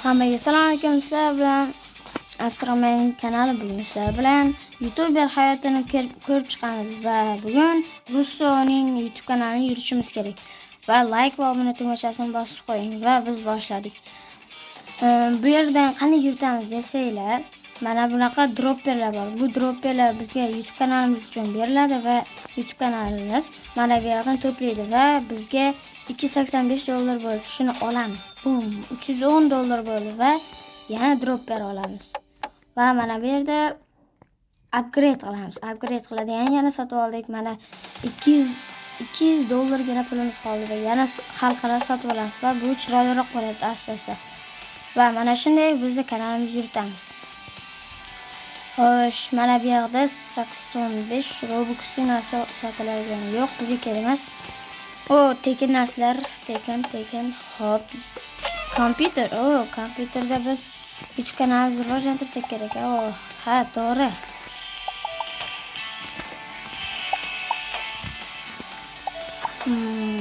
Hammaga assalomu alaykum. Sizlar bilan Astromen kanali bugun sizlar bilan YouTuber hayotini ko'rib chiqamiz va bugun Russoning YouTube kanalini yuritishimiz kerak. Va like va obuna tugmachasini bosib qo'ying va biz boshladik. Bu yerdan qanday yuritamiz desanglar, mana bunaqa dropperlar bor. Bu dropperlar bizga YouTube kanalimiz uchun beriladi va YouTube kanalimiz mana bu yerdan to'playdi va bizga $285 bo'ldi. Shuni olamiz. Bum, $310 bo'ldi va yana dropper olamiz. Va mana bu yerda upgrade qilamiz. Upgrade qiladigan yana sotib oldik. Mana $200 gina pulimiz qoldi va yana xalqaro sotib olamiz va bu chiroyliroq bo'lyapti asosida. Va mana shunday bizning kanalimizni yuritamiz. Xo'sh, mana bu yerda 85 Robux narsa sotiladigan yo'q, bizga kerak emas. Tekin narsalar, tekin. Hop. Kompyuter. Kompyuterda biz YouTube kanalimizni rivojlantirsak kerak. Ha, to'g'ri.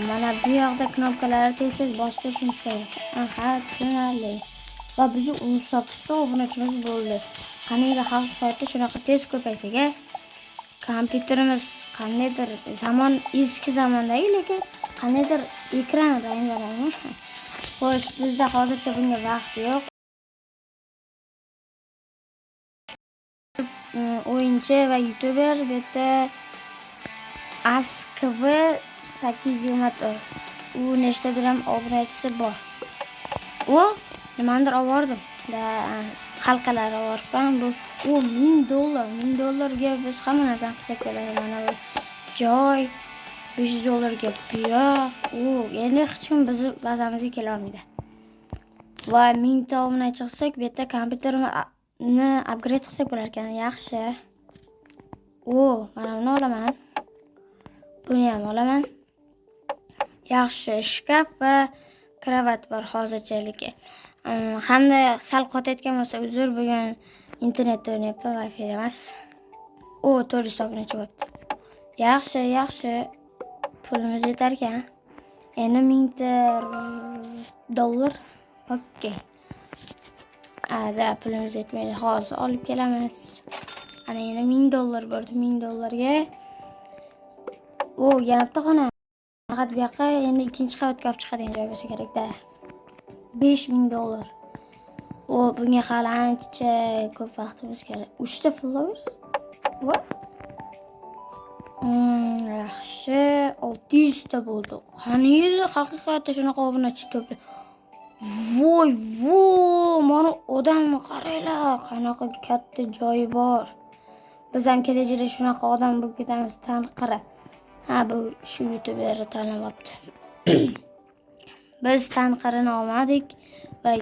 Mana bu yoqda knopkalarni tez bostirishimiz kerak. Ha, tushunarli. Va bizning 18 ta obunachimiz bo'ldi. Qaniydi haqiqatda shunaqa tez ko'paysa-ga, kompyuterimiz qandaydir eski zamondagi, lekin qandaydir ekran ranglanadi. Xo'sh, bizda hozircha bunga vaqt yo'q. O'yinchi va YouTuber bu yerda ASKV 824. U nechtadir ham obunachisi bor. Nimadir oldim. Xalqalar oldim. Bu $1000 ga biz hamma narsani qilsak bo'ladi. Mana bu joy $500 ga buyoq. Endi hech kim bizni bazamizga kela olmaydi. Va 1000 ta obunachi qilsak, bu yerda kompyuterni upgrade qilsak bo'lar ekan. Yaxshi. Mana buni olaman. Buni ham olaman. Yaxshi, shkaf va kravat bor hozirchalikka. Hamda sal qotayotgan bo'lsa uzr, bugun internetda o'ynayapman, Wi-Fi emas. 400 obunachi bo'pti. Yaxshi. Pulimiz yetar ekan. Endi $1000. Okey. Pulimiz yetmaydi. Hozir olib kelamiz. Ana yana $1000 bo'ldi. $1000 ga yana bitta xona. Faqat bu yoqqa endi ikkinchi qavatga olib chiqadigan joy bo'lsa kerak-da. $5000. Bunga hali ancha ko'p vaqtimiz kerak. 3 ta flowers. Yaxshi, 600 ta bo'ldi. Qaniydi haqiqatda shunaqa obunachi to'pla. Voy, mana odamni qaranglar, qanaqa katta joyi bor. Biz ham kelajakda shunaqa odam bo'lib ketamiz, tanqira. Bu shu YouTuberni tanlabapti. Biz tanqirini olmadik va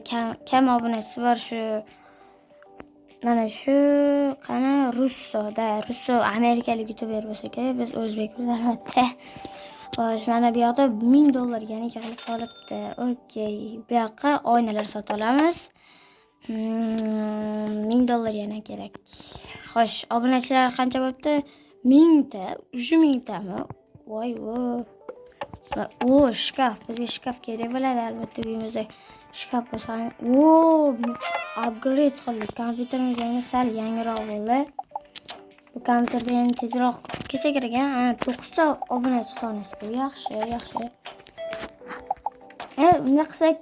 kam obunachisi bor shu. Mana shu qana Russo amerikalik YouTuber bo'lsa kerak, biz o'zbekmiz albatta. Xo'sh, mana bu yoqda $1000 yana qilib qolibdi. Okey, bu yoqqa oynalar sotib olamiz. $1000 yana kerak. Xo'sh, obunachilar qancha bo'libdi? 1000 ta, 3000 tami? Voy. Shkaf. Bizga shkaf kerak bo'ladi albatta, uyimizda shkaf bo'lsa. Upgrade qildik. Kompyuterimiz yana sal yangiroq bo'ldi. Bu kompyuterda endi tezroq kelsa kerak. 9 ta obunachi sonasi bu. Yaxshi. Bunday qilsak,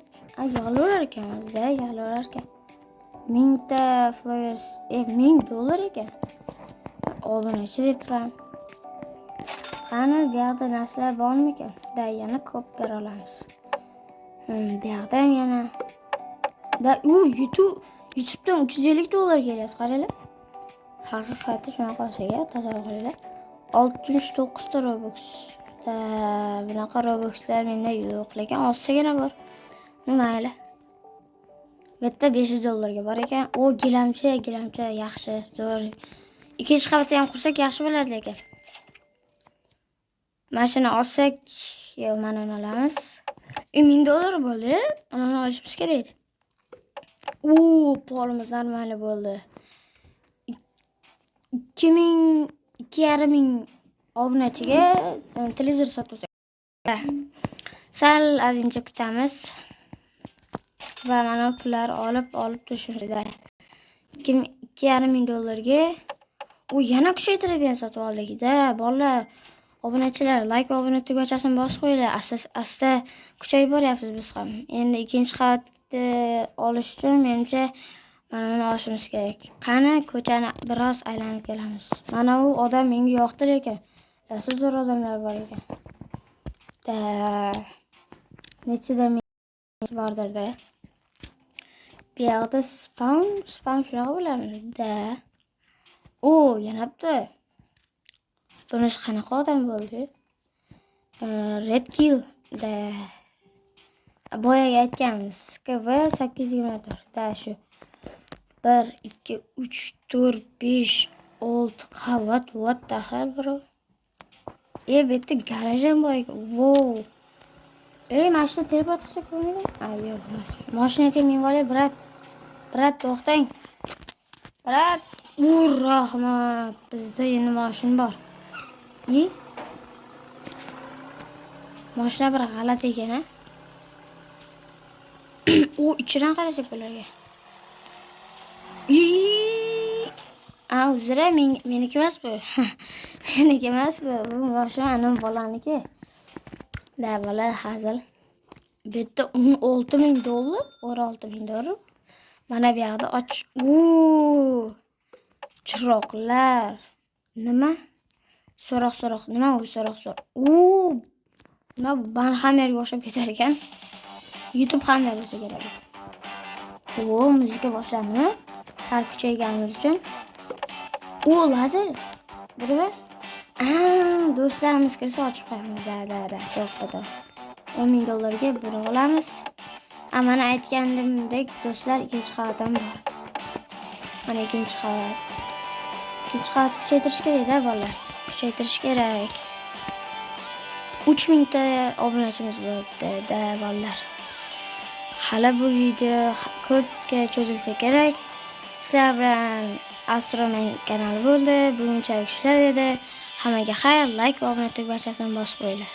yig'laverar ekanmiz-da, yig'laverar ekan. 1000 ta flowers, $1000 ekan. Obunachi debman. Qani bu yoqda narsalar bormi ekan? Yana ko'p bera olamiz. Bu yoqda ham yana YouTubedan $350 kelyapti, qaranglar. Haqiqatda shunaqa olsa-ga, tasavvur qilinglar. 69 ta Robux. Bunaqa Robuxlar menda yo'q, lekin olsagina bor. Mayli. Bu yerda $500 ga bor ekan. Gilamcha, yaxshi, zo'r. Ikkinchi qavatni ham qursak yaxshi bo'ladi lekin. Mashina olsak, mana uni olamiz. $1000 bo'ldi. Uni olishimiz kerak edi. Polimiz normal bo'ldi. 2500 obunachiga televizor sotib olsak. Sal azincha kutamiz. va mana pullar olib turishdi. 2,5 ming dollarga u yana kuchaytirgan sotib oldik-da. Bolalar, obunachilar, like va obuna tugmachasini bosib qo'yinglar. Asta kuchayib boryapmiz biz ham. Endi ikkinchi qavatni olish uchun menimcha mana buni olishimiz kerak. Qani ko'chani biroz aylanib kelamiz. Mana u odam menga yoqtir ekan. Rosa zo'r odamlar bor ekan. Nechida bordir-da. Bu yerda spam shunaqa bo'lardi-da. Yana bitta. Bunisi qanaqa odam bo'ldi? Red Kill da. Boyaga aytganmiz. KV 824 da shu 1 2 3 4 5 6 qavat. What the hell, bro? Bu yerda garaj ham bor ekan. Wow. Mashina teleport qilsak bo'lmaydi? Yo'q, emas. Mashina termin olay, brat to'xtang. Brat, rahmat. Bizda endi mashina bor. Mashina bir g'alati ekan-a. Ichidan qaraysak bularga. O'zira meniki emas bu. Meniki emas bu. Bu mashina anom bolaniki. Da bola hazil. Bu yerda 16 ming dollar, 16 ming dollar. Mana bu yerda och. Chiroqlar. Nima? So'roq. Nima u so'roq? Nima Banhammerga o'xshab ketar ekan. YouTube hammer bo'lsa kerak. Muzika boshlandi. Sal kuchayganimiz uchun. Lazer. Nima? Do'stlarimiz kirsa ochib qo'yamiz. Da. To'xta. 10 ming dollarga buni olamiz. Mana aytganimdek do'stlar, ikkinchi qavatdan bor. Mana ikkinchi qavat. Ikkinchi qavat kuchaytirish kerak-da bolalar. Kuchaytirish kerak. 3000 ta obunachimiz bo'libdi-da bolalar. Hali bu video ko'pga cho'zilsa kerak. Sizlar bilan Astromen kanali bo'ldi. Bugunchalik shular edi. Hammaga xayr, like va obuna tugmachasini bosib qo'yinglar.